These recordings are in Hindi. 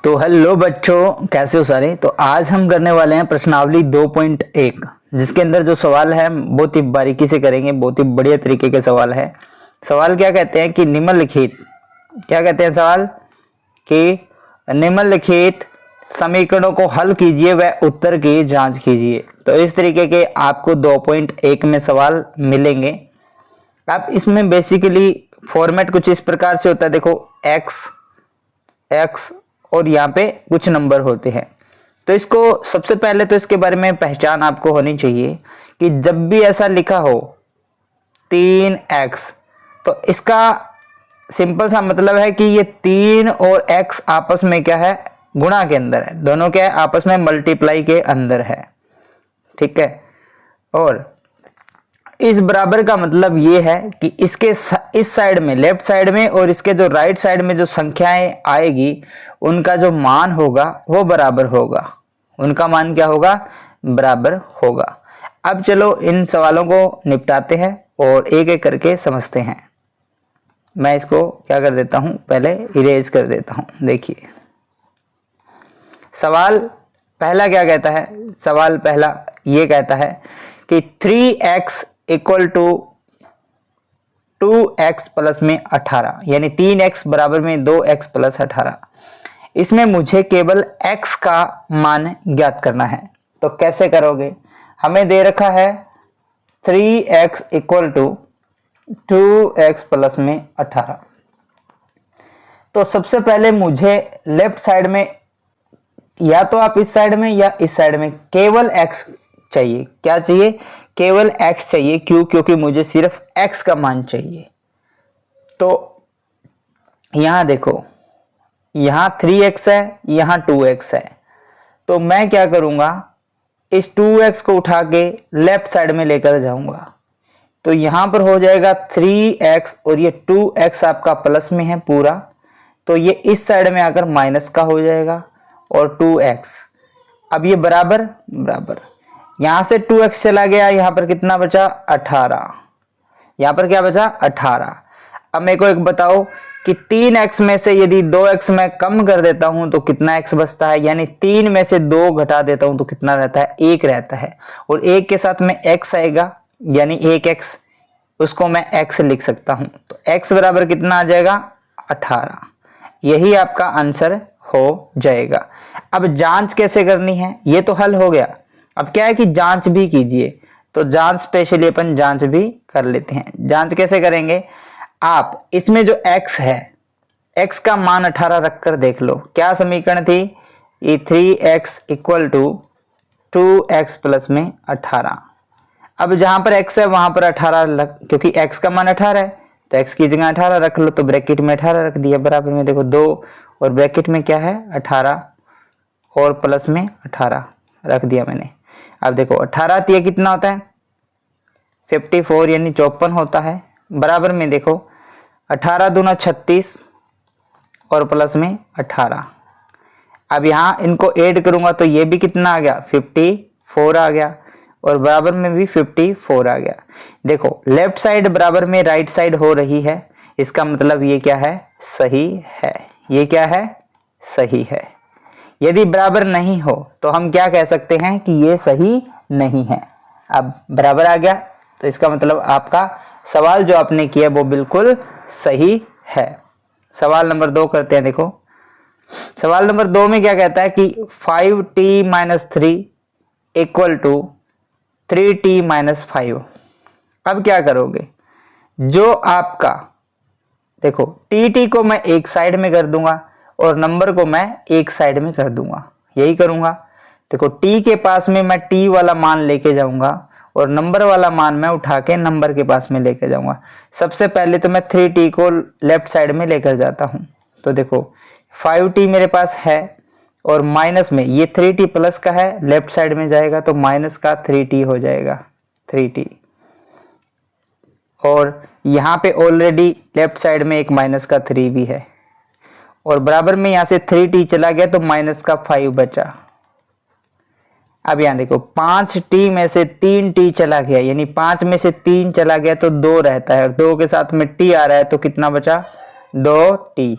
तो हेलो बच्चों, कैसे हो सारे। तो आज हम करने वाले हैं प्रश्नावली 2.1, जिसके अंदर जो सवाल है बहुत ही बारीकी से करेंगे। बहुत ही बढ़िया तरीके के सवाल है। सवाल क्या कहते हैं कि निम्नलिखित, क्या कहते हैं सवाल कि निम्नलिखित समीकरणों को हल कीजिए व उत्तर की जांच कीजिए। तो इस तरीके के आपको 2.1 में सवाल मिलेंगे। अब इसमें बेसिकली फॉर्मेट कुछ इस प्रकार से होता है। देखो एक्स और यहाँ पे कुछ नंबर होते हैं। तो इसको सबसे पहले तो इसके बारे में पहचान आपको होनी चाहिए कि जब भी ऐसा लिखा हो 3x, तो इसका सिंपल सा मतलब है कि ये 3 और x आपस में क्या है, गुणा के अंदर है। दोनों क्या है, आपस में मल्टीप्लाई के अंदर है। ठीक है। और इस बराबर का मतलब ये है कि इसके इस साइड में, लेफ्ट साइड में, और इसके जो राइट साइड में जो संख्याएं आएगी उनका जो मान होगा वो बराबर होगा। उनका मान क्या होगा, बराबर होगा। अब चलो इन सवालों को निपटाते हैं और एक एक करके समझते हैं। मैं इसको क्या कर देता हूं, पहले इरेज कर देता हूं। देखिए सवाल पहला क्या कहता है। सवाल पहला ये कहता है कि 3x equal to 2x plus में 18, यानी 3x बराबर में 2x प्लस 18। इसमें मुझे केवल x का मान ज्ञात करना है। तो कैसे करोगे, हमें दे रखा है 3x equal to 2x plus में 18। तो सबसे पहले मुझे लेफ्ट साइड में, या तो आप इस साइड में या इस साइड में, केवल x चाहिए। क्या चाहिए, केवल x चाहिए। क्यों, क्योंकि मुझे सिर्फ x का मान चाहिए। तो यहां देखो, यहां 3x है, यहां 2x है। तो मैं क्या करूंगा, इस 2x को उठा के लेफ्ट साइड में लेकर जाऊंगा। तो यहां पर हो जाएगा 3x और ये 2x आपका प्लस में है पूरा, तो ये इस साइड में आकर माइनस का हो जाएगा और 2x। अब ये बराबर बराबर, यहां से 2x चला गया, यहां पर कितना बचा, 18। यहां पर क्या बचा, 18। अब मेरे को एक बताओ कि 3x में से यदि 2x मैं कम कर देता हूं तो कितना x बचता है, यानी 3 में से 2 घटा देता हूं तो कितना रहता है, 1 रहता है। और 1 के साथ में x आएगा, यानी 1x, उसको मैं x लिख सकता हूं। तो x बराबर कितना आ जाएगा, 18। यही आपका आंसर हो जाएगा। अब जांच कैसे करनी है, ये तो हल हो गया। अब क्या है कि जांच भी कीजिए। तो जांच स्पेशली अपन जांच भी कर लेते हैं। जांच कैसे करेंगे, आप इसमें जो x है, x का मान 18 रखकर देख लो। क्या समीकरण थी, ये 3x equal to 2x plus में 18। अब जहां पर x है वहां पर 18 क्योंकि x का मान 18 है तो x की जगह 18 रख लो। तो ब्रैकेट में 18 रख दिया, बराबर में देखो 2 और ब्रैकेट में क्या है 18 और प्लस में 18 रख दिया मैंने। अब देखो 18 ये कितना होता है, 54, यानी 54 होता है। बराबर में देखो 18 दूना 36 और प्लस में 18। अब यहाँ इनको ऐड करूंगा तो ये भी कितना आ गया, 54 आ गया, और बराबर में भी 54 आ गया। देखो लेफ्ट साइड बराबर में राइट साइड हो रही है, इसका मतलब ये क्या है, सही है। ये क्या है, सही है। यदि बराबर नहीं हो तो हम क्या कह सकते हैं कि ये सही नहीं है। अब बराबर आ गया तो इसका मतलब आपका सवाल जो आपने किया वो बिल्कुल सही है। सवाल नंबर 2 करते हैं। देखो सवाल नंबर 2 में क्या कहता है कि 5t-3 इक्वल टू 3t-5। अब क्या करोगे, जो आपका, देखो टी को मैं एक साइड में कर दूंगा और नंबर को मैं एक साइड में कर दूंगा, यही करूंगा। देखो t के पास में मैं t वाला मान लेके जाऊंगा और नंबर वाला मान मैं उठा के नंबर के पास में लेके जाऊंगा। सबसे पहले तो मैं 3t को लेफ्ट साइड में लेकर जाता हूं। तो देखो 5t मेरे पास है और माइनस में ये 3t प्लस का है, लेफ्ट साइड में जाएगा तो माइनस का 3t हो जाएगा, 3t। और यहाँ पे ऑलरेडी लेफ्ट साइड में एक माइनस का 3 भी है, और बराबर में यहाँ से 3t चला गया तो माइनस का 5 बचा। अब यहाँ देखो 5t में से 3t चला गया, यानी 5 में से 3 चला गया तो 2 रहता है, और 2 के साथ में t आ रहा है तो कितना बचा, 2t।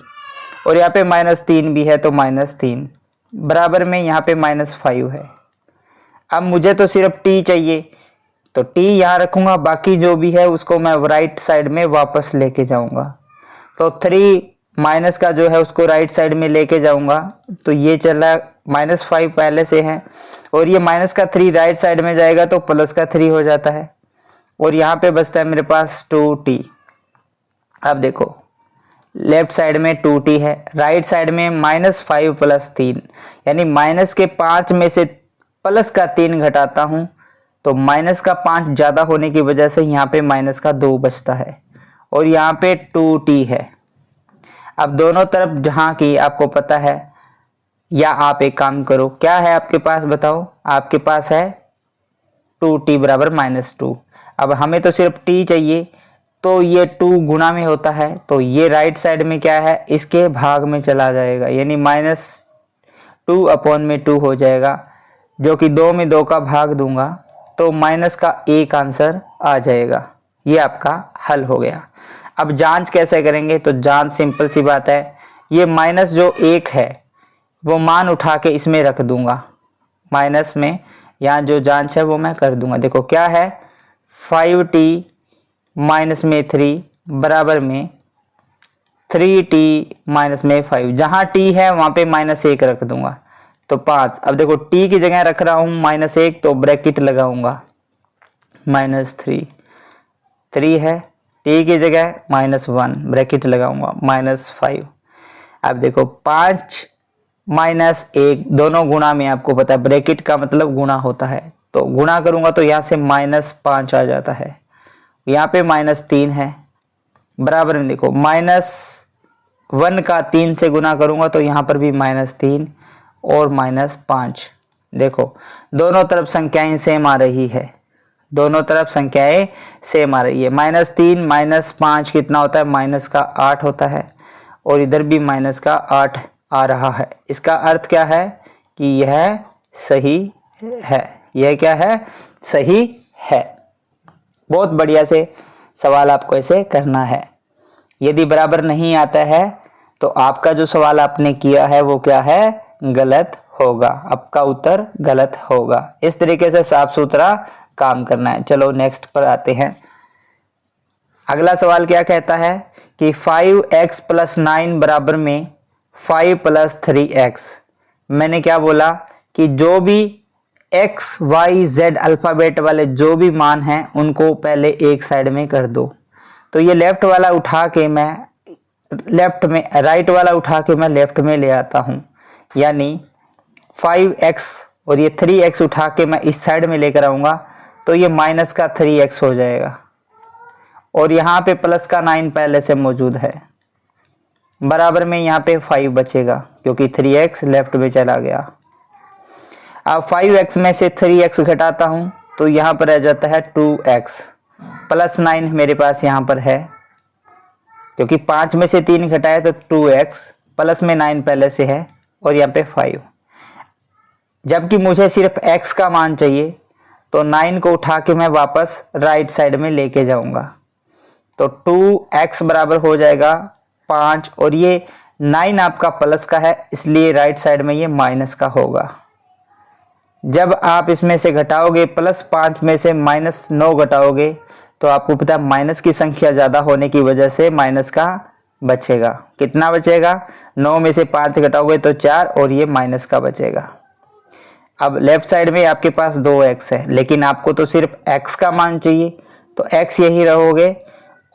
और यहाँ पे -3 भी है तो -3 बराबर में यहाँ पे -5 है। अब मुझे तो सिर्फ t चाहिए, तो t यहाँ रखूंगा, बाकी जो भी है उसको मैं राइट साइड में वापस लेके जाऊंगा। तो 3 माइनस का जो है उसको राइट साइड में लेके जाऊंगा, तो ये चला -5 पहले से है, और ये माइनस का 3 राइट साइड में जाएगा तो प्लस का 3 हो जाता है, और यहाँ पे बचता है मेरे पास 2t। अब देखो लेफ्ट साइड में 2t है, राइट साइड में -5 + 3, यानी माइनस के 5 में से प्लस का 3 घटाता हूं तो माइनस का 5 ज्यादा होने की वजह से यहाँ पे माइनस का 2 बचता है, और यहाँ पे 2t है। अब दोनों तरफ जहां की आपको पता है, या आप एक काम करो, क्या है आपके पास बताओ, आपके पास है 2t बराबर -2। अब हमें तो सिर्फ t चाहिए, तो ये 2 गुणा में होता है, तो ये राइट साइड में क्या है, इसके भाग में चला जाएगा, यानी -2/2 हो जाएगा, जो कि 2 में 2 का भाग दूंगा तो माइनस का 1 आंसर आ जाएगा। ये आपका हल हो गया। अब जांच कैसे करेंगे, तो जांच सिंपल सी बात है, ये माइनस जो 1 है वो मान उठा के इसमें रख दूंगा, माइनस में यहाँ जो जांच है वो मैं कर दूंगा। देखो क्या है, 5t माइनस में 3 बराबर में 3t माइनस में 5, जहां t है वहां पे -1 रख दूंगा तो 5। अब देखो t की जगह रख रहा हूं -1 तो ब्रैकेट लगाऊंगा, -3 है, t की जगह -1 ब्रैकेट लगाऊंगा, -5। अब देखो 5 -1 दोनों गुणा में, आपको पता है ब्रैकेट का मतलब गुणा होता है, तो गुणा करूंगा तो यहाँ से -5 आ जाता है, यहाँ पे -3 है, बराबर में देखो -1 का 3 से गुना करूंगा तो यहाँ पर भी -3 और -5। देखो दोनों तरफ संख्याएं सेम आ रही है, दोनों तरफ संख्याएं सेम आ रही है। -3 -5 कितना होता है, -8 होता है, और इधर भी -8 आ रहा है। इसका अर्थ क्या है कि यह सही है, यह क्या है, सही है। बहुत बढ़िया से सवाल आपको ऐसे करना है। यदि बराबर नहीं आता है तो आपका जो सवाल आपने किया है वो क्या है, गलत होगा, आपका उत्तर गलत होगा। इस तरीके से साफ सुथरा काम करना है। चलो नेक्स्ट पर आते हैं। अगला सवाल क्या कहता है कि 5x + 9 बराबर में 5 + 3x। मैंने क्या बोला कि जो भी x y z अल्फाबेट वाले जो भी मान हैं उनको पहले एक साइड में कर दो। तो ये लेफ्ट वाला उठा के मैं लेफ्ट में, राइट वाला उठा के मैं लेफ्ट में ले आता हूं, यानी 5x और ये 3x उठा के मैं इस साइड में लेकर आऊंगा तो ये माइनस का 3x हो जाएगा, और यहाँ पे प्लस का 9 पहले से मौजूद है, बराबर में यहाँ पे 5 बचेगा क्योंकि 3x लेफ्ट में चला गया। अब 5x में से 3x घटाता हूं तो यहाँ पर रह जाता है 2x, प्लस 9 मेरे पास यहाँ पर है क्योंकि 5 में से 3 घटाए तो 2x, प्लस में 9 पहले से है, और यहाँ पे 5। जबकि मुझे सिर्फ x का मान चाहिए तो 9 को उठा के मैं वापस राइट साइड में लेके जाऊंगा, तो 2x बराबर हो जाएगा 5, और ये 9 आपका प्लस का है इसलिए राइट साइड में ये माइनस का होगा। जब आप इसमें से घटाओगे +5 में से -9 घटाओगे तो आपको पता है माइनस की संख्या ज्यादा होने की वजह से माइनस का बचेगा। कितना बचेगा, 9 में से 5 घटाओगे तो 4, और ये माइनस का बचेगा। अब लेफ्ट साइड में आपके पास 2x है, लेकिन आपको तो सिर्फ x का मान चाहिए तो x यही रहोगे,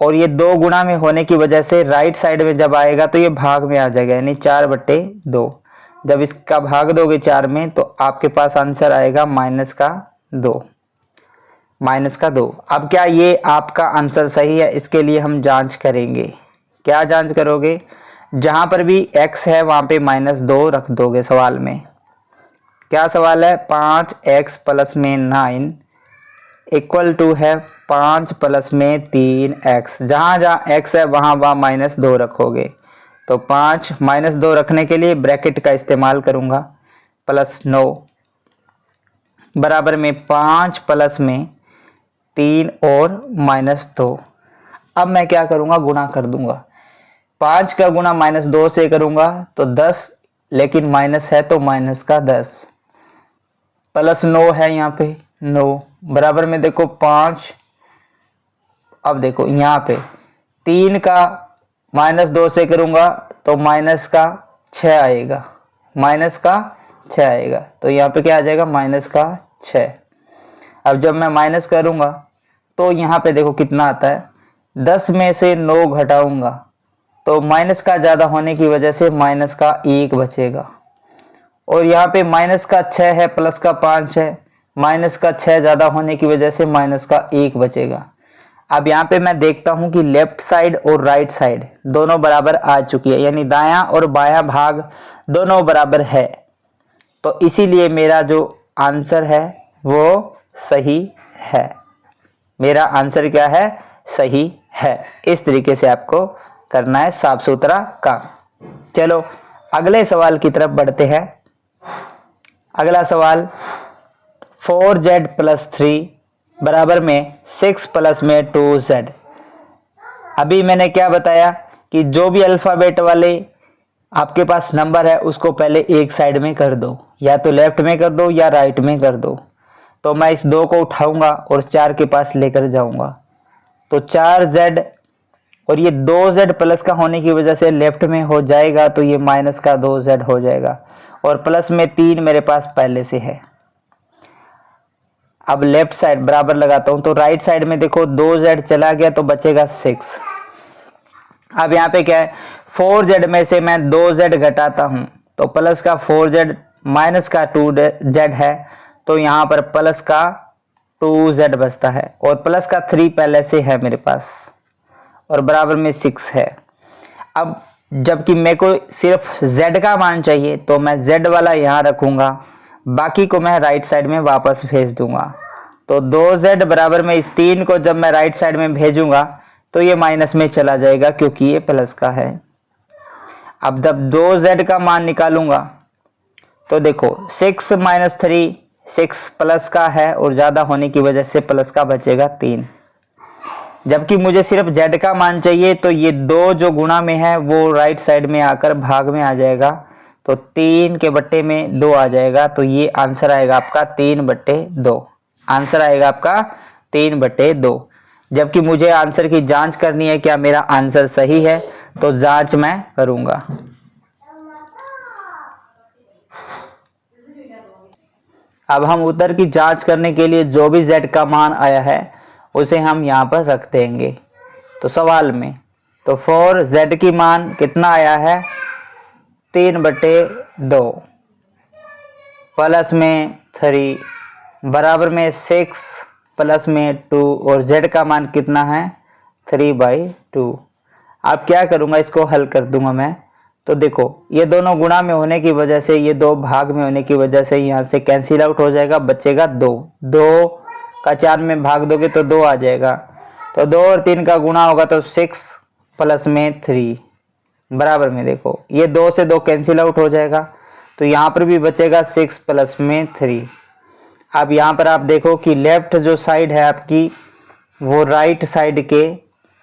और ये 2 गुणा में होने की वजह से राइट साइड में जब आएगा तो ये भाग में आ जाएगा, यानी 4/2। जब इसका भाग दोगे 4 में तो आपके पास आंसर आएगा -2। अब क्या ये आपका आंसर सही है, इसके लिए हम जांच करेंगे। क्या जांच करोगे, जहां पर भी x है वहां पे -2 रख दोगे सवाल में। क्या सवाल है, 5x + में 9 इक्वल टू है 5 + में 3x। जहां जहां x है वहां -2 रखोगे, तो 5 -2 रखने के लिए ब्रैकेट का इस्तेमाल करूंगा, +9 बराबर में 5 + में 3 और -2। अब मैं क्या करूंगा, गुणा कर दूंगा। 5 का गुणा -2 से करूंगा तो 10, लेकिन माइनस है तो माइनस का 10, प्लस 9 है यहाँ पे 9, बराबर में देखो 5। अब देखो यहाँ पे 3 का -2 से करूंगा तो माइनस का 6 आएगा, माइनस का 6 आएगा, तो यहाँ पे क्या आ जाएगा माइनस का 6। अब जब मैं माइनस करूंगा तो यहाँ पे देखो कितना आता है, 10 में से 9 घटाऊंगा तो माइनस का ज़्यादा होने की वजह से माइनस का 1 बचेगा, और यहाँ पे माइनस का 6 है प्लस का 5 है, माइनस का 6 ज़्यादा होने की वजह से माइनस का 1 बचेगा। अब यहाँ पे मैं देखता हूँ कि लेफ्ट साइड और राइट साइड दोनों बराबर आ चुकी है, यानी दायां और बायां भाग दोनों बराबर है, तो इसीलिए मेरा जो आंसर है वो सही है। मेरा आंसर क्या है, सही है। इस तरीके से आपको करना है साफ सुथरा काम। चलो अगले सवाल की तरफ बढ़ते हैं। अगला सवाल 4z + 3 बराबर में 6 प्लस में 2z। अभी मैंने क्या बताया कि जो भी अल्फाबेट वाले आपके पास नंबर है उसको पहले एक साइड में कर दो, या तो लेफ्ट में कर दो या राइट में कर दो। तो मैं इस 2 को उठाऊंगा और 4 के पास लेकर जाऊंगा, तो 4z, और ये 2z प्लस का होने की वजह से लेफ्ट में हो जाएगा, तो ये माइनस का 2z हो जाएगा, और प्लस में 3 मेरे पास पहले से है। अब लेफ्ट साइड बराबर लगाता हूं, तो राइट साइड में देखो 2z चला गया तो बचेगा 6। अब यहाँ पे क्या है, 4z में से मैं 2z घटाता हूं तो प्लस का 4z माइनस का 2z है, तो यहाँ पर प्लस का 2z बचता है, और प्लस का 3 पहले से है मेरे पास, और बराबर में 6 है। अब जबकि मेरे को सिर्फ z का मान चाहिए तो मैं z वाला यहाँ रखूंगा, बाकी को मैं राइट साइड में वापस भेज दूंगा। तो 2z बराबर में इस 3 को जब मैं राइट साइड में भेजूंगा तो ये माइनस में चला जाएगा क्योंकि ये प्लस का है। अब जब 2z का मान निकालूंगा तो देखो 6 - 3, 6 प्लस का है और ज़्यादा होने की वजह से प्लस का बचेगा 3। जबकि मुझे सिर्फ z का मान चाहिए, तो ये 2 जो गुणा में है वो राइट साइड में आकर भाग में आ जाएगा, तो 3 के बट्टे में 2 आ जाएगा, तो ये आंसर आएगा आपका 3/2। आंसर आएगा आपका 3/2। जबकि मुझे आंसर की जांच करनी है क्या मेरा आंसर सही है, तो जांच मैं करूंगा। अब हम उत्तर की जांच करने के लिए जो भी z का मान आया है उसे हम यहाँ पर रख देंगे। तो सवाल में तो 4z की मान कितना आया है, 3/2 प्लस में 3 बराबर में 6 प्लस में 2, और z का मान कितना है 3/2। अब क्या करूँगा, इसको हल कर दूंगा मैं। तो देखो ये दोनों गुणा में होने की वजह से, ये 2 भाग में होने की वजह से यहाँ से कैंसिल आउट हो जाएगा, बचेगा 2। 2 का 4 में भाग दोगे तो 2 आ जाएगा, तो 2 और 3 का गुणा होगा तो 6 प्लस में 3 बराबर में देखो ये 2 से 2 कैंसिल आउट हो जाएगा, तो यहाँ पर भी बचेगा 6 प्लस में 3। अब यहाँ पर आप देखो कि लेफ्ट जो साइड है आपकी वो राइट साइड के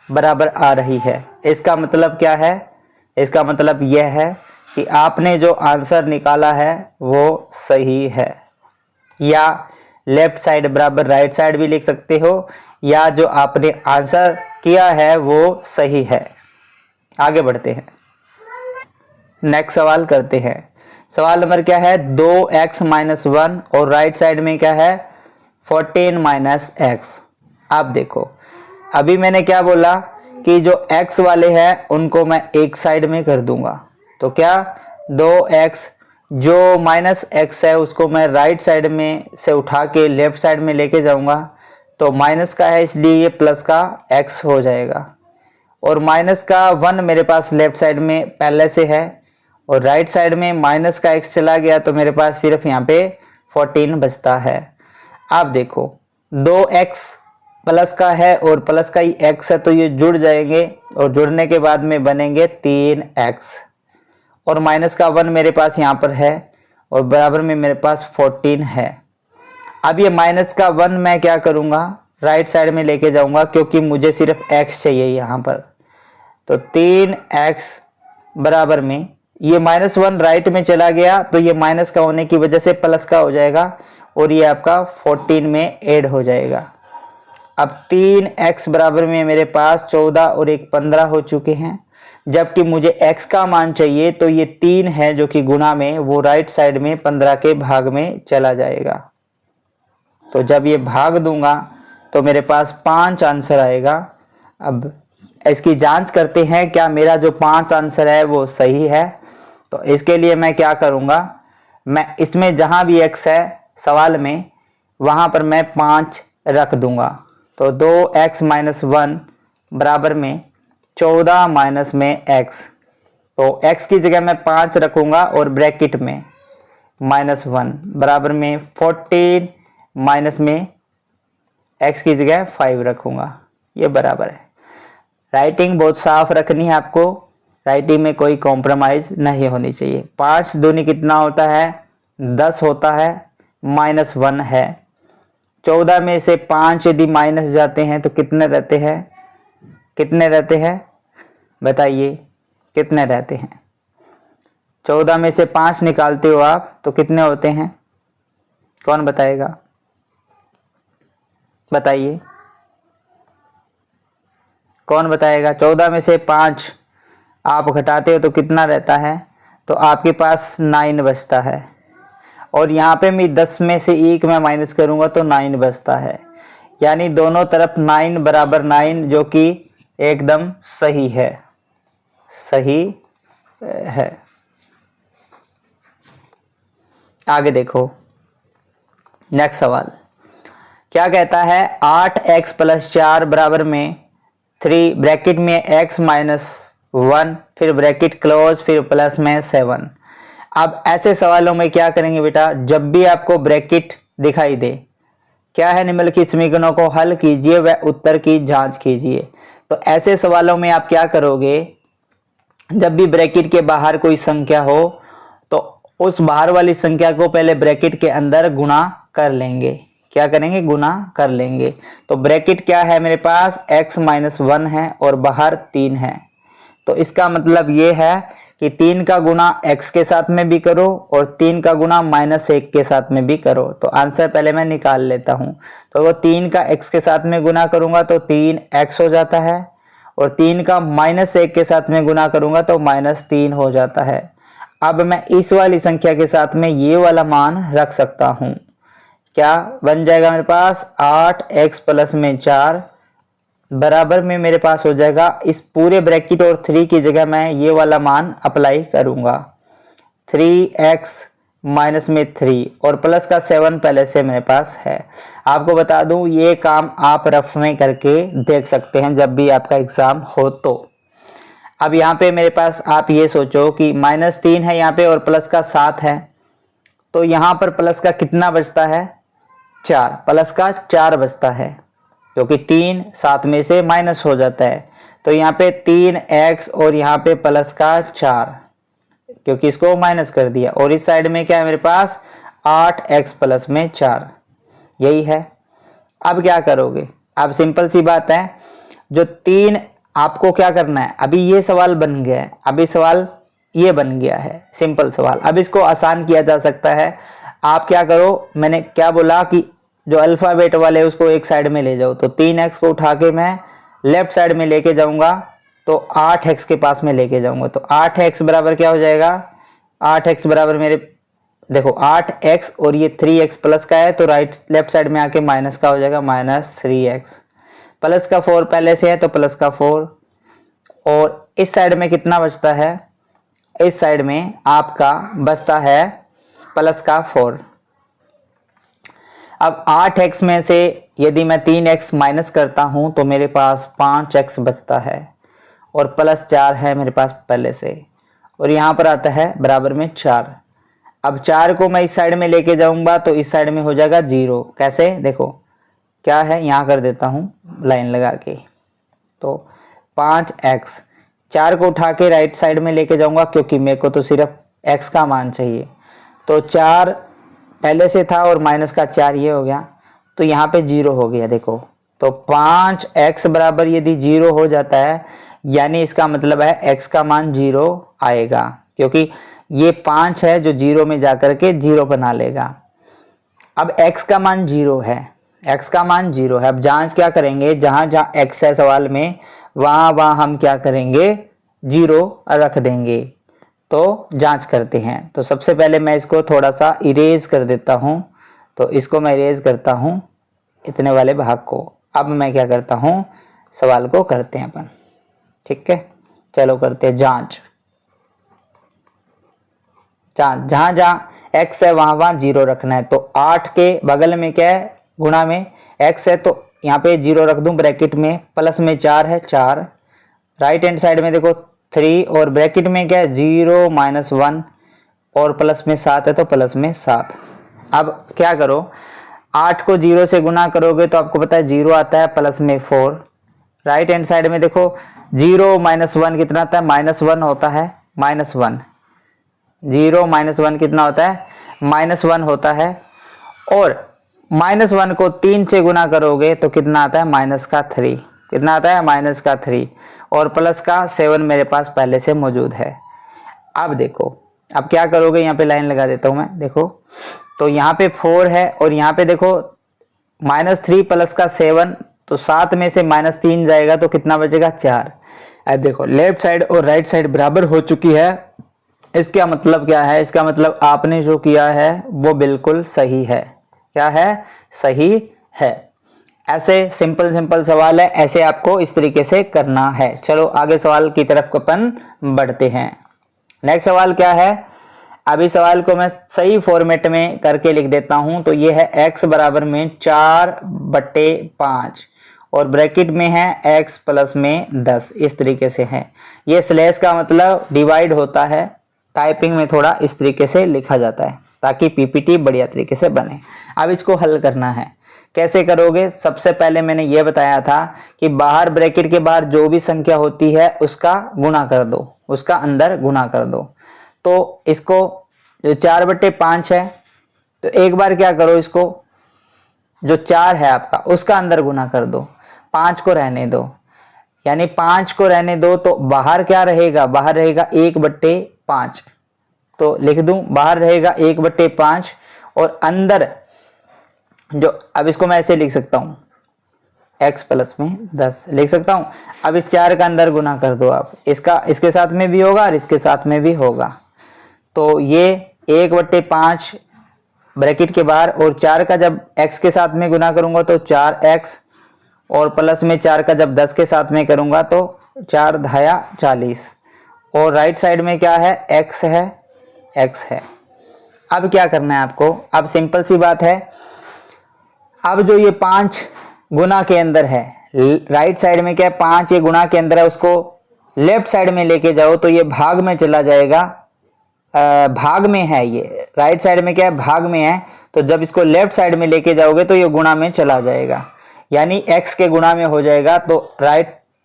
बराबर आ रही है। इसका मतलब क्या है, इसका मतलब यह है कि आपने जो आंसर निकाला है वो सही है, या लेफ्ट साइड बराबर राइट साइड भी लिख सकते हो, या जो आपने आंसर किया है वो सही है। आगे बढ़ते हैं, नेक्स्ट सवाल करते हैं। सवाल नंबर क्या है, 2x - 1 और राइट साइड में क्या है 14 - x। आप देखो अभी मैंने क्या बोला कि जो x वाले हैं उनको मैं एक साइड में कर दूंगा, तो क्या 2x जो -x है उसको मैं राइट साइड में से उठा के लेफ्ट साइड में लेके जाऊंगा, तो माइनस का है इसलिए ये प्लस का x हो जाएगा, और माइनस का 1 मेरे पास लेफ्ट साइड में पहले से है, और राइट साइड में माइनस का x चला गया तो मेरे पास सिर्फ यहाँ पे 14 बचता है। आप देखो 2x प्लस का है और प्लस का ही x है, तो ये जुड़ जाएंगे और जुड़ने के बाद में बनेंगे 3x, और माइनस का 1 मेरे पास यहाँ पर है और बराबर में मेरे पास 14 है। अब ये माइनस का 1 मैं क्या करूँगा, राइट साइड में लेके जाऊँगा क्योंकि मुझे सिर्फ x चाहिए यहाँ पर, तो 3x बराबर में ये -1 राइट में चला गया तो ये माइनस का होने की वजह से प्लस का हो जाएगा और ये आपका 14 में ऐड हो जाएगा। अब 3x बराबर में मेरे पास 14 और एक 15 हो चुके हैं, जबकि मुझे x का मान चाहिए तो ये 3 है जो कि गुणा में वो राइट साइड में 15 के भाग में चला जाएगा। तो जब ये भाग दूंगा तो मेरे पास 5 आंसर आएगा। अब इसकी जांच करते हैं क्या मेरा जो 5 आंसर है वो सही है। तो इसके लिए मैं क्या करूंगा, मैं इसमें जहां भी x है सवाल में वहां पर मैं 5 रख दूंगा। तो 2x - 1 बराबर में 14 माइनस में x, तो x की जगह मैं 5 रखूंगा और ब्रैकेट में -1 बराबर में 14 माइनस में x की जगह 5 रखूंगा। ये बराबर है। राइटिंग बहुत साफ रखनी है आपको, राइटिंग में कोई कॉम्प्रोमाइज नहीं होनी चाहिए। 5 दूनी कितना होता है 10 होता है, -1 है। 14 में से 5 यदि माइनस जाते हैं तो कितने रहते हैं, कितने रहते हैं बताइए, कितने रहते हैं। 14 में से 5 निकालते हो आप तो कितने होते हैं, कौन बताएगा, बताइए कौन बताएगा। 14 में से 5 आप घटाते हो तो कितना रहता है, तो आपके पास 9 बचता है। और यहाँ पे मैं 10 में से 1 मैं माइनस करूंगा तो 9 बचता है। यानी दोनों तरफ 9 बराबर 9 जो कि एकदम सही है, सही है। आगे देखो नेक्स्ट सवाल क्या कहता है। 8x + 4 बराबर में 3 ब्रैकेट में x - 1 फिर ब्रैकेट क्लोज फिर प्लस में 7। अब ऐसे सवालों में क्या करेंगे बेटा, जब भी आपको ब्रैकेट दिखाई दे क्या है, निम्नलिखित समीकरणों को हल कीजिए व उत्तर की जांच कीजिए। तो ऐसे सवालों में आप क्या करोगे, जब भी ब्रैकेट के बाहर कोई संख्या हो तो उस बाहर वाली संख्या को पहले ब्रैकेट के अंदर गुणा कर लेंगे। क्या करेंगे, गुणा कर लेंगे। तो ब्रैकेट क्या है मेरे पास, x - 1 है और बाहर 3 है। तो इसका मतलब ये है कि 3 का गुणा x के साथ में भी करो और 3 का गुणा -1 के साथ में भी करो। तो आंसर पहले मैं निकाल लेता हूं। तो वो 3 का x के साथ में गुणा करूंगा तो 3x हो जाता है और 3 का -1 के साथ में गुणा करूंगा तो -3 हो जाता है। अब मैं इस वाली संख्या के साथ में ये वाला मान रख सकता हूं। क्या बन जाएगा मेरे पास, 8x + में 4 बराबर में मेरे पास हो जाएगा, इस पूरे ब्रैकेट और 3 की जगह मैं ये वाला मान अप्लाई करूंगा। 3x - 3 और प्लस का 7 पहले से मेरे पास है। आपको बता दूं ये काम आप रफ में करके देख सकते हैं जब भी आपका एग्जाम हो तो। अब यहाँ पे मेरे पास आप ये सोचो कि -3 है यहाँ पे और प्लस का 7 है, तो यहाँ पर प्लस का कितना बचता है, 4, प्लस का 4 बचता है क्योंकि 3 7 में से माइनस हो जाता है। तो यहाँ पे 3x और यहाँ पे प्लस का 4 क्योंकि इसको माइनस कर दिया, और इस साइड में क्या है मेरे पास 8x + में 4, यही है। अब क्या करोगे, अब सिंपल सी बात है, जो 3 आपको क्या करना है, अभी ये सवाल बन गया है, अभी सवाल ये बन गया है सिंपल सवाल। अब इसको आसान किया जा सकता है। आप क्या करो, मैंने क्या बोला कि जो अल्फाबेट वाले उसको एक साइड में ले जाओ। तो 3x को उठा के मैं लेफ्ट साइड में लेके जाऊंगा तो 8x के पास में लेके जाऊंगा। तो 8x बराबर क्या हो जाएगा, 8x बराबर मेरे देखो 8x और ये 3x प्लस का है तो राइट लेफ्ट साइड में आके माइनस का हो जाएगा, -3x। प्लस का 4 पहले से है तो प्लस का 4, और इस साइड में कितना बचता है, इस साइड में आपका बचता है प्लस का 4। अब 8x में से यदि मैं 3x माइनस करता हूं तो मेरे पास 5x बचता है और प्लस 4 है मेरे पास पहले से, और यहां पर आता है बराबर में 4। अब 4 को मैं इस साइड में लेके जाऊंगा तो इस साइड में हो जाएगा 0। कैसे, देखो क्या है, यहां कर देता हूं लाइन लगा के। तो 5x, 4 को उठा के राइट साइड में लेके जाऊंगा क्योंकि मेरे को तो सिर्फ x का मान चाहिए। तो 4 पहले से था और माइनस का 4 ये हो गया, तो यहाँ पे 0 हो गया देखो। तो 5x बराबर यदि 0 हो जाता है, यानी इसका मतलब है x का मान 0 आएगा, क्योंकि ये 5 है जो 0 में जाकर के 0 बना लेगा। अब x का मान 0 है, x का मान 0 है। अब जांच क्या करेंगे, जहां जहां x है सवाल में वहां वहां हम क्या करेंगे, 0 रख देंगे। तो जांच करते हैं। तो सबसे पहले मैं इसको थोड़ा सा इरेज कर देता हूं। तो इसको मैं इरेज करता हूं, इतने वाले भाग को। अब मैं क्या करता हूं, सवाल को करते हैं अपन। ठीक है, चलो करते हैं जांच। जहां जहां x है वहां वहां 0 रखना है। तो 8 के बगल में क्या है, गुणा में x है तो यहाँ पे 0 रख दूं ब्रैकेट में, प्लस में 4 है 4, राइट हैंड साइड में देखो 3 और ब्रैकेट में क्या है 0 माइनस 1 और प्लस में 7 है तो प्लस में 7। अब क्या करो, 8 को 0 से गुना करोगे तो आपको पता है 0 आता है, प्लस में 4। राइट हैंड साइड में देखो 0 माइनस 1 कितना आता है, -1 होता है, -1। 0 माइनस 1 कितना होता है, -1 होता है। और -1 को 3 से गुना करोगे तो कितना आता है, -3। कितना आता है, -3 और प्लस का 7 मेरे पास पहले से मौजूद है। अब देखो, अब क्या करोगे, यहाँ पे लाइन लगा देता हूं मैं। देखो तो यहाँ पे 4 है और यहाँ पे देखो -3 प्लस का 7, तो 7 में से -3 जाएगा तो कितना बचेगा, 4। अब देखो लेफ्ट साइड और राइट साइड बराबर हो चुकी है। इसका मतलब क्या है, इसका मतलब आपने जो किया है वो बिल्कुल सही है। क्या है, सही है। ऐसे सिंपल सवाल है, ऐसे आपको इस तरीके से करना है। चलो आगे सवाल की तरफ अपन बढ़ते हैं। नेक्स्ट सवाल क्या है, अभी सवाल को मैं सही फॉर्मेट में करके लिख देता हूं। तो ये है x बराबर में 4/5 और ब्रैकेट में है x प्लस में 10, इस तरीके से है। ये स्लैश का मतलब डिवाइड होता है, टाइपिंग में थोड़ा इस तरीके से लिखा जाता है ताकि पीपीटी बढ़िया तरीके से बने। अब इसको हल करना है, कैसे करोगे। सबसे पहले मैंने ये बताया था कि बाहर ब्रैकेट के बाहर जो भी संख्या होती है उसका गुणा कर दो, उसका अंदर गुणा कर दो। तो इसको जो 4/5 है तो एक बार क्या करो, इसको जो 4 है आपका उसका अंदर गुणा कर दो, 5 को रहने दो, यानी 5 को रहने दो। तो बाहर क्या रहेगा, बाहर रहेगा 1/5। तो लिख दूं, बाहर रहेगा 1/5 और अंदर जो, अब इसको मैं ऐसे लिख सकता हूं, x प्लस में 10 लिख सकता हूं। अब इस 4 का अंदर गुना कर दो आप, इसका इसके साथ में भी होगा और इसके साथ में भी होगा। तो ये 1/5 ब्रैकेट के बाहर और 4 का जब x के साथ में गुना करूंगा तो 4x और प्लस में 4 का जब 10 के साथ में करूंगा तो 4 धाया 40 और राइट साइड में क्या है, x है, x है। अब क्या करना है आपको, अब सिंपल सी बात है। अब जो ये 5 गुना के अंदर है, राइट साइड में क्या है 5, ये गुना के अंदर है, उसको लेफ्ट साइड में लेके जाओ तो ये भाग में चला जाएगा। भाग में है, ये राइट साइड में क्या है, भाग में है। तो जब इसको लेफ्ट साइड में लेके जाओगे तो ये गुणा में चला जाएगा, यानी x के गुणा में हो जाएगा। तो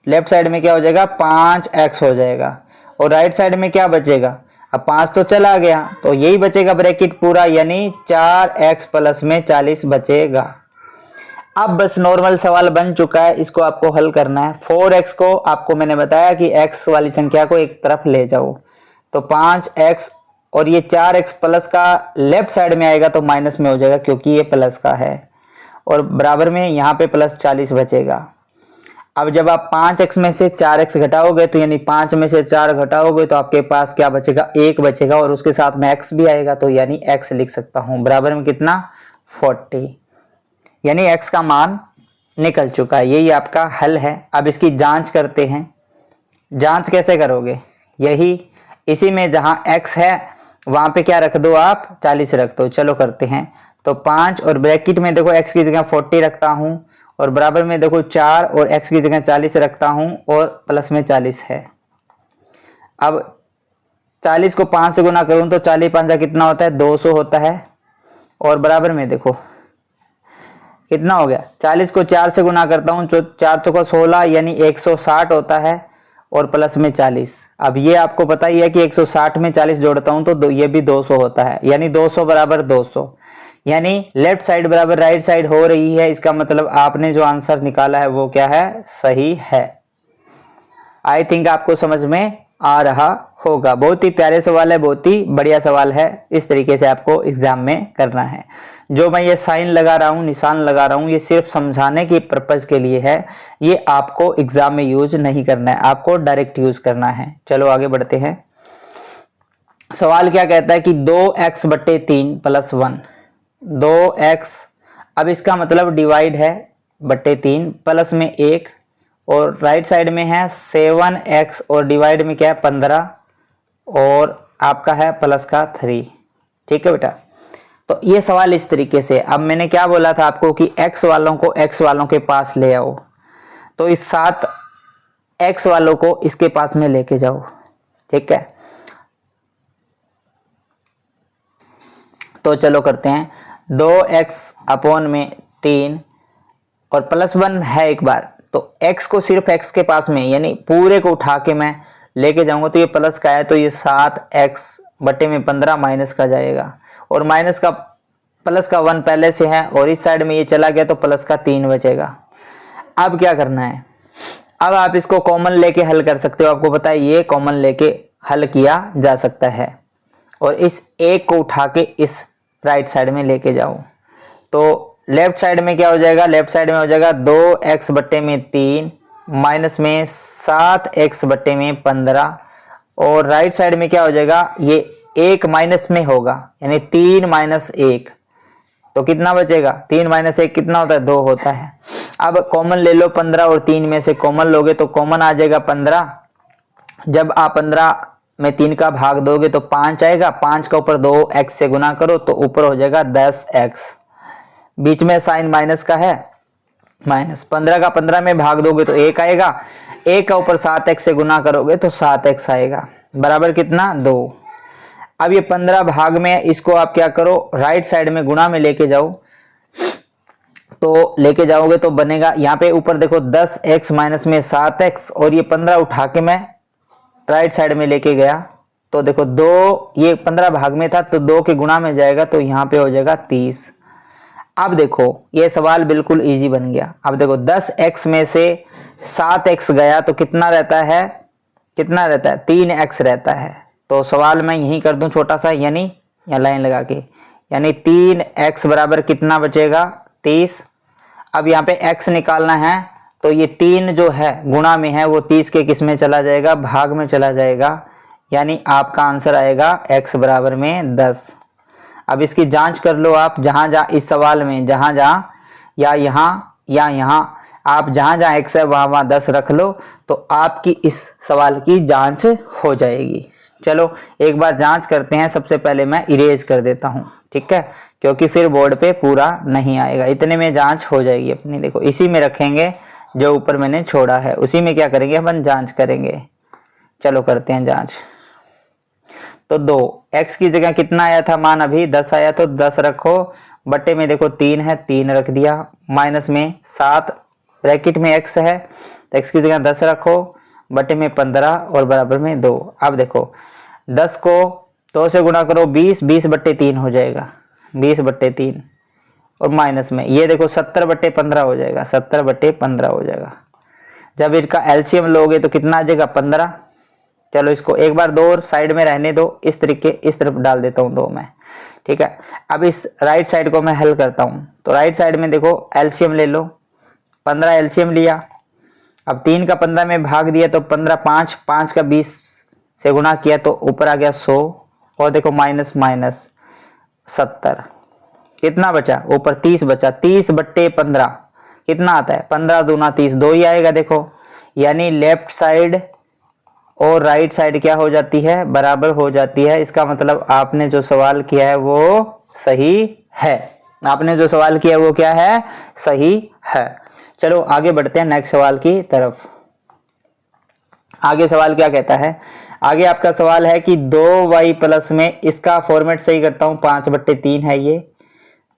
लेफ्ट साइड में क्या हो जाएगा, 5x हो जाएगा और राइट साइड में क्या बचेगा, अब 5 तो चला गया तो यही बचेगा ब्रैकेट पूरा, यानी 4x प्लस में 40 बचेगा। अब बस नॉर्मल सवाल बन चुका है, इसको आपको हल करना है। 4x को आपको मैंने बताया कि x वाली संख्या को एक तरफ ले जाओ, तो 5x और ये 4x प्लस का लेफ्ट साइड में आएगा तो माइनस में हो जाएगा क्योंकि ये प्लस का है और बराबर में यहाँ पे प्लस 40 बचेगा। अब जब आप 5x में से 4x घटाओगे तो यानी 5 में से 4 घटाओगे तो आपके पास क्या बचेगा, 1 बचेगा और उसके साथ में x भी आएगा तो यानी x लिख सकता हूं, बराबर में कितना, 40, यानी x का मान निकल चुका है। यही आपका हल है। अब इसकी जांच करते हैं। जांच कैसे करोगे, यही इसी में जहां x है वहां पे क्या रख दो आप, 40 रख दो। चलो करते हैं। तो 5 और ब्रैकेट में देखो x की जगह 40 रखता हूं और बराबर में देखो 4 और x की जगह 40 रखता हूं और प्लस में 40 है। अब 40 को 5 से गुना करूं तो 40 5 कितना होता है, 200 होता है और बराबर में देखो कितना हो गया, 40 को 4 से गुना करता हूं तो 4 को 16 यानी 160 होता है और प्लस में 40। अब ये आपको पता ही है कि 160 में 40 जोड़ता हूं तो ये भी 200 होता है, यानी 200 बराबर 200, यानी लेफ्ट साइड बराबर राइट साइड हो रही है। इसका मतलब आपने जो आंसर निकाला है वो क्या है, सही है। आई थिंक आपको समझ में आ रहा होगा। बहुत ही प्यारे सवाल है, बहुत ही बढ़िया सवाल है। इस तरीके से आपको एग्जाम में करना है। जो मैं ये साइन लगा रहा हूँ, निशान लगा रहा हूँ, ये सिर्फ समझाने की पर्पज के लिए है। ये आपको एग्जाम में यूज नहीं करना है, आपको डायरेक्ट यूज करना है। चलो आगे बढ़ते हैं। सवाल क्या कहता है कि 2x बटे 3 प्लस 1, 2x, अब इसका मतलब डिवाइड है बटे 3, प्लस में 1 और राइट साइड में है 7x और डिवाइड में क्या है 15 और आपका है प्लस का 3। ठीक है बेटा, तो ये सवाल इस तरीके से। अब मैंने क्या बोला था आपको कि x वालों को x वालों के पास ले आओ, तो इस 7x वालों को इसके पास में लेके जाओ। ठीक है, तो चलो करते हैं। 2x अपॉन में 3 और प्लस 1 है एक बार, तो x को सिर्फ x के पास में यानी पूरे को उठा के मैं लेके जाऊंगा, तो ये प्लस का है तो ये 7x बटे में 15 माइनस का जाएगा और माइनस का प्लस का 1 पहले से है और इस साइड में ये चला गया तो प्लस का 3 बचेगा। अब क्या करना है, अब आप इसको कॉमन लेके हल कर सकते हो। आपको पता है ये कॉमन लेके हल किया जा सकता है और इस एक को उठा के इस राइट साइड में लेके जाओ, तो लेफ्ट साइड में क्या हो जाएगा, लेफ्ट साइड में हो जाएगा 2x बटे में 3 माइनस में 7x बटे में 15 और राइट साइड में क्या हो जाएगा, ये 1 माइनस में होगा यानी 3 माइनस 1, तो कितना बचेगा, 3 माइनस 1 कितना होता है, 2 होता है। अब कॉमन ले लो 15 और 3 में से कॉमन लोगे तो कॉमन आ जाएगा 15। जब आप 15 में 3 का भाग दोगे तो 5 आएगा, 5 का ऊपर 2x से गुना करो तो ऊपर हो जाएगा 10x, बीच में साइन माइनस का है माइनस। 15 का 15 में भाग दोगे तो 1 आएगा, 1 का ऊपर 7x से गुना करोगे तो 7x आएगा, बराबर कितना 2। अब ये 15 भाग में इसको आप क्या करो, राइट साइड में गुणा में लेके जाओ, तो लेके जाओगे तो बनेगा यहाँ पे ऊपर देखो 10x माइनस में 7x और ये 15 उठा के मैं राइट साइड में लेके गया तो देखो 2, ये 15 भाग में था तो 2 के गुणा में जाएगा तो यहाँ पे हो जाएगा 30। अब देखो ये सवाल बिल्कुल इजी बन गया। अब देखो 10x में से 7x गया तो कितना रहता है, कितना रहता है 3x रहता है। तो सवाल मैं यही कर दूं छोटा सा, यानी यहाँ लाइन लगा के, यानी 3x बराबर कितना बचेगा 30। अब यहाँ पे x निकालना है तो ये 3 जो है गुणा में है वो 30 के किस में चला जाएगा, भाग में चला जाएगा, यानी आपका आंसर आएगा x बराबर में 10। अब इसकी जांच कर लो आप, जहां जहां इस सवाल में जहां जहां या यहाँ आप जहां जहां x है वहां वहां 10 रख लो तो आपकी इस सवाल की जांच हो जाएगी। चलो एक बार जांच करते हैं। सबसे पहले मैं इरेज कर देता हूं, ठीक है, क्योंकि फिर बोर्ड पे पूरा नहीं आएगा। इतने में जांच हो जाएगी अपनी। देखो इसी में रखेंगे जो ऊपर मैंने छोड़ा है, उसी में क्या करेंगे अपन जांच करेंगे। चलो करते हैं जांच। तो 2x की जगह कितना आया था मान, अभी 10 आया तो 10 रखो, बट्टे में देखो 3 है 3 रख दिया, माइनस में 7 ब्रैकेट में x है तो x की जगह 10 रखो, बट्टे में 15 और बराबर में 2। अब देखो 10 को 2 से गुणा करो 20, 20 बट्टे 3 हो जाएगा, 20 बट्टे 3 और माइनस में ये देखो 70 बट्टे 15 हो जाएगा, 70 बट्टे 15 हो जाएगा। जब इनका एलसीएम लोगे तो कितना आ जाएगा 15। चलो इसको एक बार 2 और साइड में रहने दो, इस तरीके इस तरफ डाल देता हूँ 2 में, ठीक है। अब इस राइट साइड को मैं हल करता हूँ तो राइट साइड में देखो एलसीएम ले लो, 15 एलसीएम लिया, अब 3 का 15 में भाग दिया तो 15 5, 5 का 20 से गुणा किया तो ऊपर आ गया 100 और देखो माइनस माइनस 70, कितना बचा ऊपर 30 बचा, 30 बट्टे 15 कितना आता है, 15 दूना 30, 2 ही आएगा। देखो यानी लेफ्ट साइड और राइट साइड क्या हो जाती है, बराबर हो जाती है। इसका मतलब आपने जो सवाल किया है वो सही है, आपने जो सवाल किया है वो क्या है, सही है। चलो आगे बढ़ते हैं नेक्स्ट सवाल की तरफ। आगे सवाल क्या कहता है, आगे आपका सवाल है कि 2y प्लस में, इसका फॉर्मेट सही करता हूं, 5/3 है ये,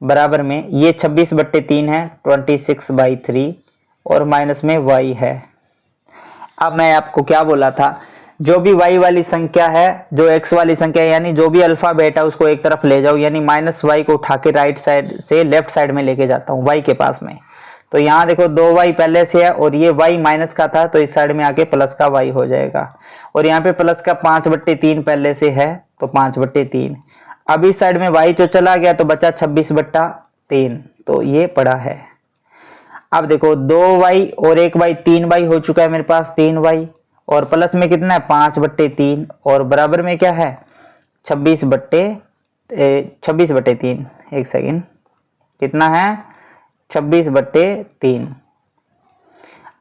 बराबर में ये 26/3 है 26/3 और माइनस में y है। अब मैं आपको क्या बोला था, जो भी y वाली संख्या है, जो x वाली संख्या है, यानी जो भी अल्फाबेट है उसको एक तरफ ले जाओ, यानी -y को उठा के राइट साइड से लेफ्ट साइड में लेके जाता हूँ y के पास में। तो यहाँ देखो 2y पहले से है और ये y माइनस का था तो इस साइड में आके प्लस का y हो जाएगा। और यहाँ पे प्लस का 5/3 पहले से है तो 5/3। अब इस साइड में y जो चला गया तो बचा 26/3, तो ये पड़ा है। अब देखो 2y और 1y 3y हो चुका है मेरे पास 3y, और प्लस में कितना है 5/3 और बराबर में क्या है 26/3। एक सेकेंड, कितना है 26/3।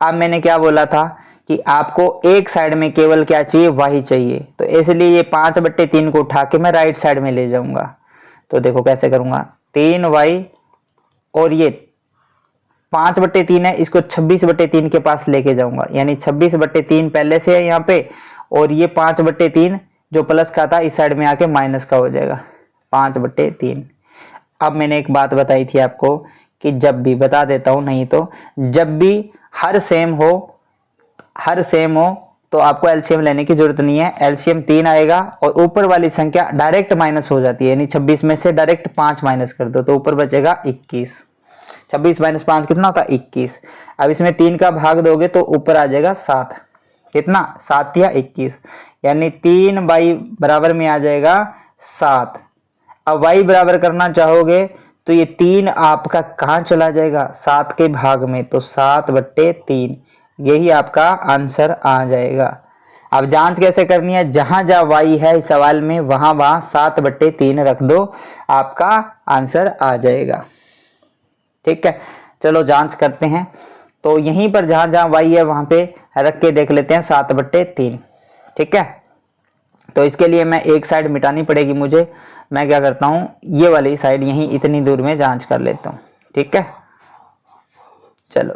अब मैंने क्या बोला था कि आपको एक साइड में केवल क्या चाहिए y चाहिए, तो इसलिए ये 5/3 को उठा के मैं राइट साइड में ले जाऊंगा। तो देखो कैसे करूंगा, 3y और ये 5/3 है, इसको 26/3 के पास लेके जाऊंगा, यानी 26/3 पहले से है यहाँ पे, और ये 5/3 जो प्लस का था इस साइड में आके माइनस का हो जाएगा 5/3। अब मैंने एक बात बताई थी आपको कि जब भी, बता देता हूं नहीं तो, जब भी हर सेम हो तो आपको एलसीएम लेने की जरूरत नहीं है। एलसीएम 3 आएगा और ऊपर वाली संख्या डायरेक्ट माइनस हो जाती है, यानी 26 में से डायरेक्ट 5 माइनस कर दो तो ऊपर बचेगा 21। 26 - 5 कितना होता है 21। अब इसमें 3 का भाग दोगे तो ऊपर आ जाएगा 7। कितना 7 या 21, यानी 3y बराबर में आ जाएगा 7। अब y बराबर करना चाहोगे तो ये 3 आपका कहाँ चला जाएगा 7 के भाग में, तो 7/3, यही आपका आंसर आ जाएगा। अब जांच कैसे करनी है, जहां जहां y है इस सवाल में वहां 7/3 रख दो, आपका आंसर आ जाएगा। ठीक है, चलो जांच करते हैं। तो यहीं पर जहां जहां y है वहां पे रख के देख लेते हैं 7/3। ठीक है, तो इसके लिए मैं एक साइड मिटानी पड़ेगी मुझे। मैं क्या करता हूं, ये वाली साइड यहीं इतनी दूर में जांच कर लेता हूं। ठीक है, चलो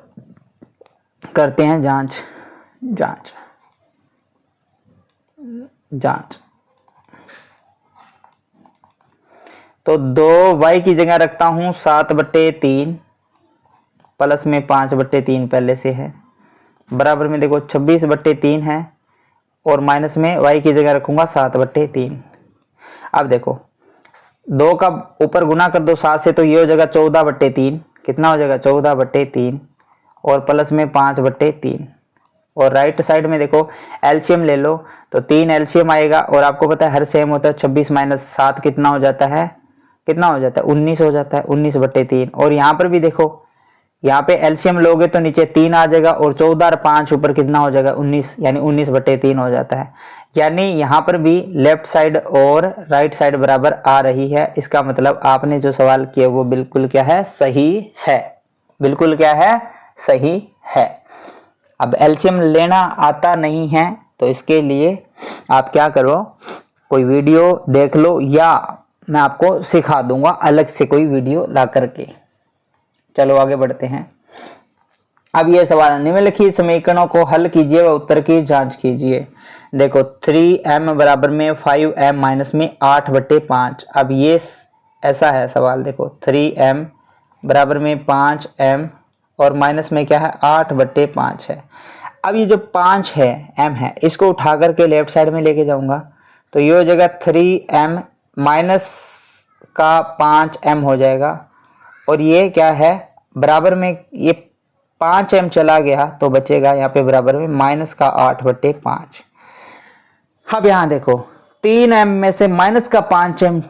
करते हैं जांच। तो 2y की जगह रखता हूं 7/3 प्लस में 5/3 पहले से है, बराबर में देखो 26/3 है, और माइनस में y की जगह रखूंगा 7/3। अब देखो 2 का ऊपर गुना कर दो 7 से तो ये हो जाएगा 14/3। कितना हो जाएगा 14/3, और प्लस में 5/3। और राइट साइड में देखो एलसीएम ले लो तो 3 एलसीएम आएगा, और आपको पता है हर सेम होता है। 26 - 7 कितना हो जाता है 19 हो जाता है 19/3। और यहाँ पर भी देखो, यहाँ पे एलसीएम लोगे तो नीचे 3 आ जाएगा, और 14 और 5 ऊपर कितना हो जाएगा 19, यानी 19/3 हो जाता है। यानी यहाँ पर भी लेफ्ट साइड और राइट साइड बराबर आ रही है। इसका मतलब आपने जो सवाल किया वो बिल्कुल क्या है सही है, बिल्कुल क्या है सही है। अब एलसीएम लेना आता नहीं है तो इसके लिए आप क्या करो, कोई वीडियो देख लो, या मैं आपको सिखा दूंगा अलग से कोई वीडियो ला करके। चलो आगे बढ़ते हैं। अब ये सवाल, निम्नलिखित समीकरणों को हल कीजिए व उत्तर की जांच कीजिए। देखो 3m बराबर में 5m माइनस में 8/5। अब ये ऐसा है सवाल, देखो 3m बराबर में 5m और माइनस में क्या है 8/5 है। अब ये जो 5 है m है, इसको उठा करके लेफ्ट साइड में लेके जाऊंगा तो ये हो जाएगा 3m माइनस का 5m हो जाएगा, और ये क्या है बराबर में ये 5m चला गया तो बचेगा यहाँ पे बराबर में माइनस का 8/5। अब यहाँ देखो 3m में से माइनस का 5m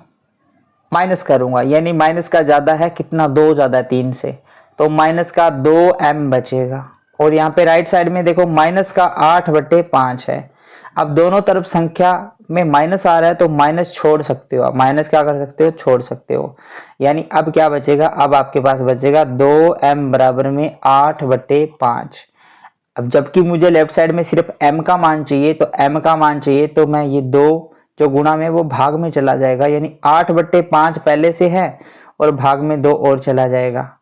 माइनस करूंगा, यानी माइनस का ज्यादा है कितना 2 ज्यादा है 3 से, तो माइनस का 2m बचेगा। और यहाँ पे राइट साइड में देखो माइनस का 8/5 है। अब दोनों तरफ संख्या में माइनस आ रहा है तो माइनस छोड़ सकते हो, माइनस क्या कर सकते हो छोड़ सकते हो। यानी अब क्या बचेगा, अब आपके पास बचेगा 2m बराबर में 8/5। अब जबकि मुझे लेफ्ट साइड में सिर्फ m का मान चाहिए, तो m का मान चाहिए तो मैं ये 2 जो गुणा में वो भाग में चला जाएगा, यानी 8/5 पहले से है और भाग में 2 और चला जाएगा,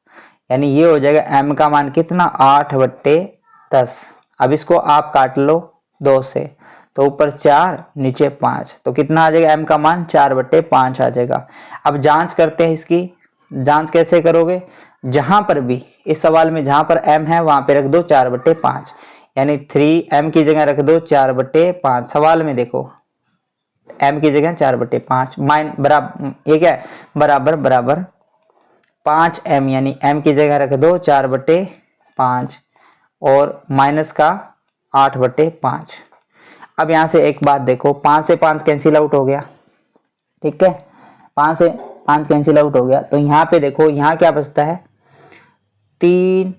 यानी ये हो जाएगा m का मान कितना 8/10। अब इसको आप काट लो 2 से, तो ऊपर 4 नीचे 5, तो कितना आ जाएगा m का मान 4/5 आ जाएगा। अब जांच करते हैं इसकी। जांच कैसे करोगे, जहां पर भी इस सवाल में जहां पर m है वहां पे रख दो 4/5, यानी 3m की जगह रख दो 4/5। सवाल में देखो m की जगह 4/5 माइन बराबर, ये क्या है बराबर बराबर 5m यानी m की जगह रख दो 4/5 और माइनस का 8/5। अब यहाँ से एक बात देखो, 5 से 5 कैंसिल आउट हो गया, ठीक है, 5 से 5 कैंसिल आउट हो गया। तो यहाँ पे देखो यहाँ क्या बचता है, 3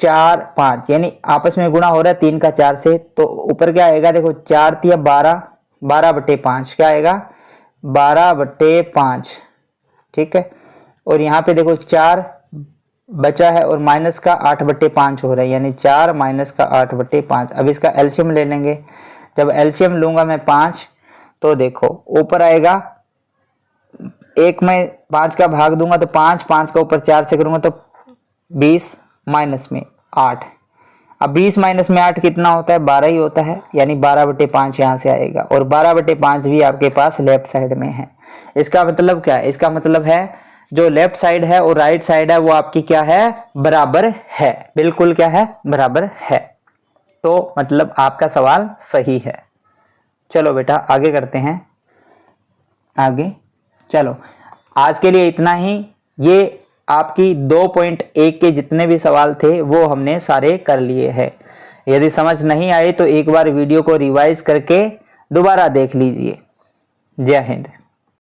4 5 यानी आपस में गुणा हो रहा है 3 का 4 से, तो ऊपर क्या आएगा देखो 4 तिया 12, 12/5 क्या आएगा 12/5, ठीक है। और यहाँ पे देखो 4 बचा है और माइनस का 8/5 हो रहा है, यानी 4 माइनस का 8/5। अब इसका एलसीएम ले लेंगे, जब एलसीएम लूंगा मैं 5 तो देखो ऊपर आएगा, एक में 5 का भाग दूंगा तो 5, 5 का ऊपर 4 से करूंगा तो 20 माइनस में 8। अब 20 माइनस में 8 कितना होता है, 12 ही होता है, यानी 12/5 यहाँ से आएगा और 12/5 भी आपके पास लेफ्ट साइड में है। इसका मतलब क्या है, इसका मतलब है जो लेफ्ट साइड है और राइट साइड है वो आपकी क्या है, बराबर है, बिल्कुल क्या है, बराबर है। तो मतलब आपका सवाल सही है। चलो बेटा आगे करते हैं, आगे चलो। आज के लिए इतना ही। ये आपकी 2.1 के जितने भी सवाल थे वो हमने सारे कर लिए हैं। यदि समझ नहीं आए तो एक बार वीडियो को रिवाइज करके दोबारा देख लीजिए। जय हिंद।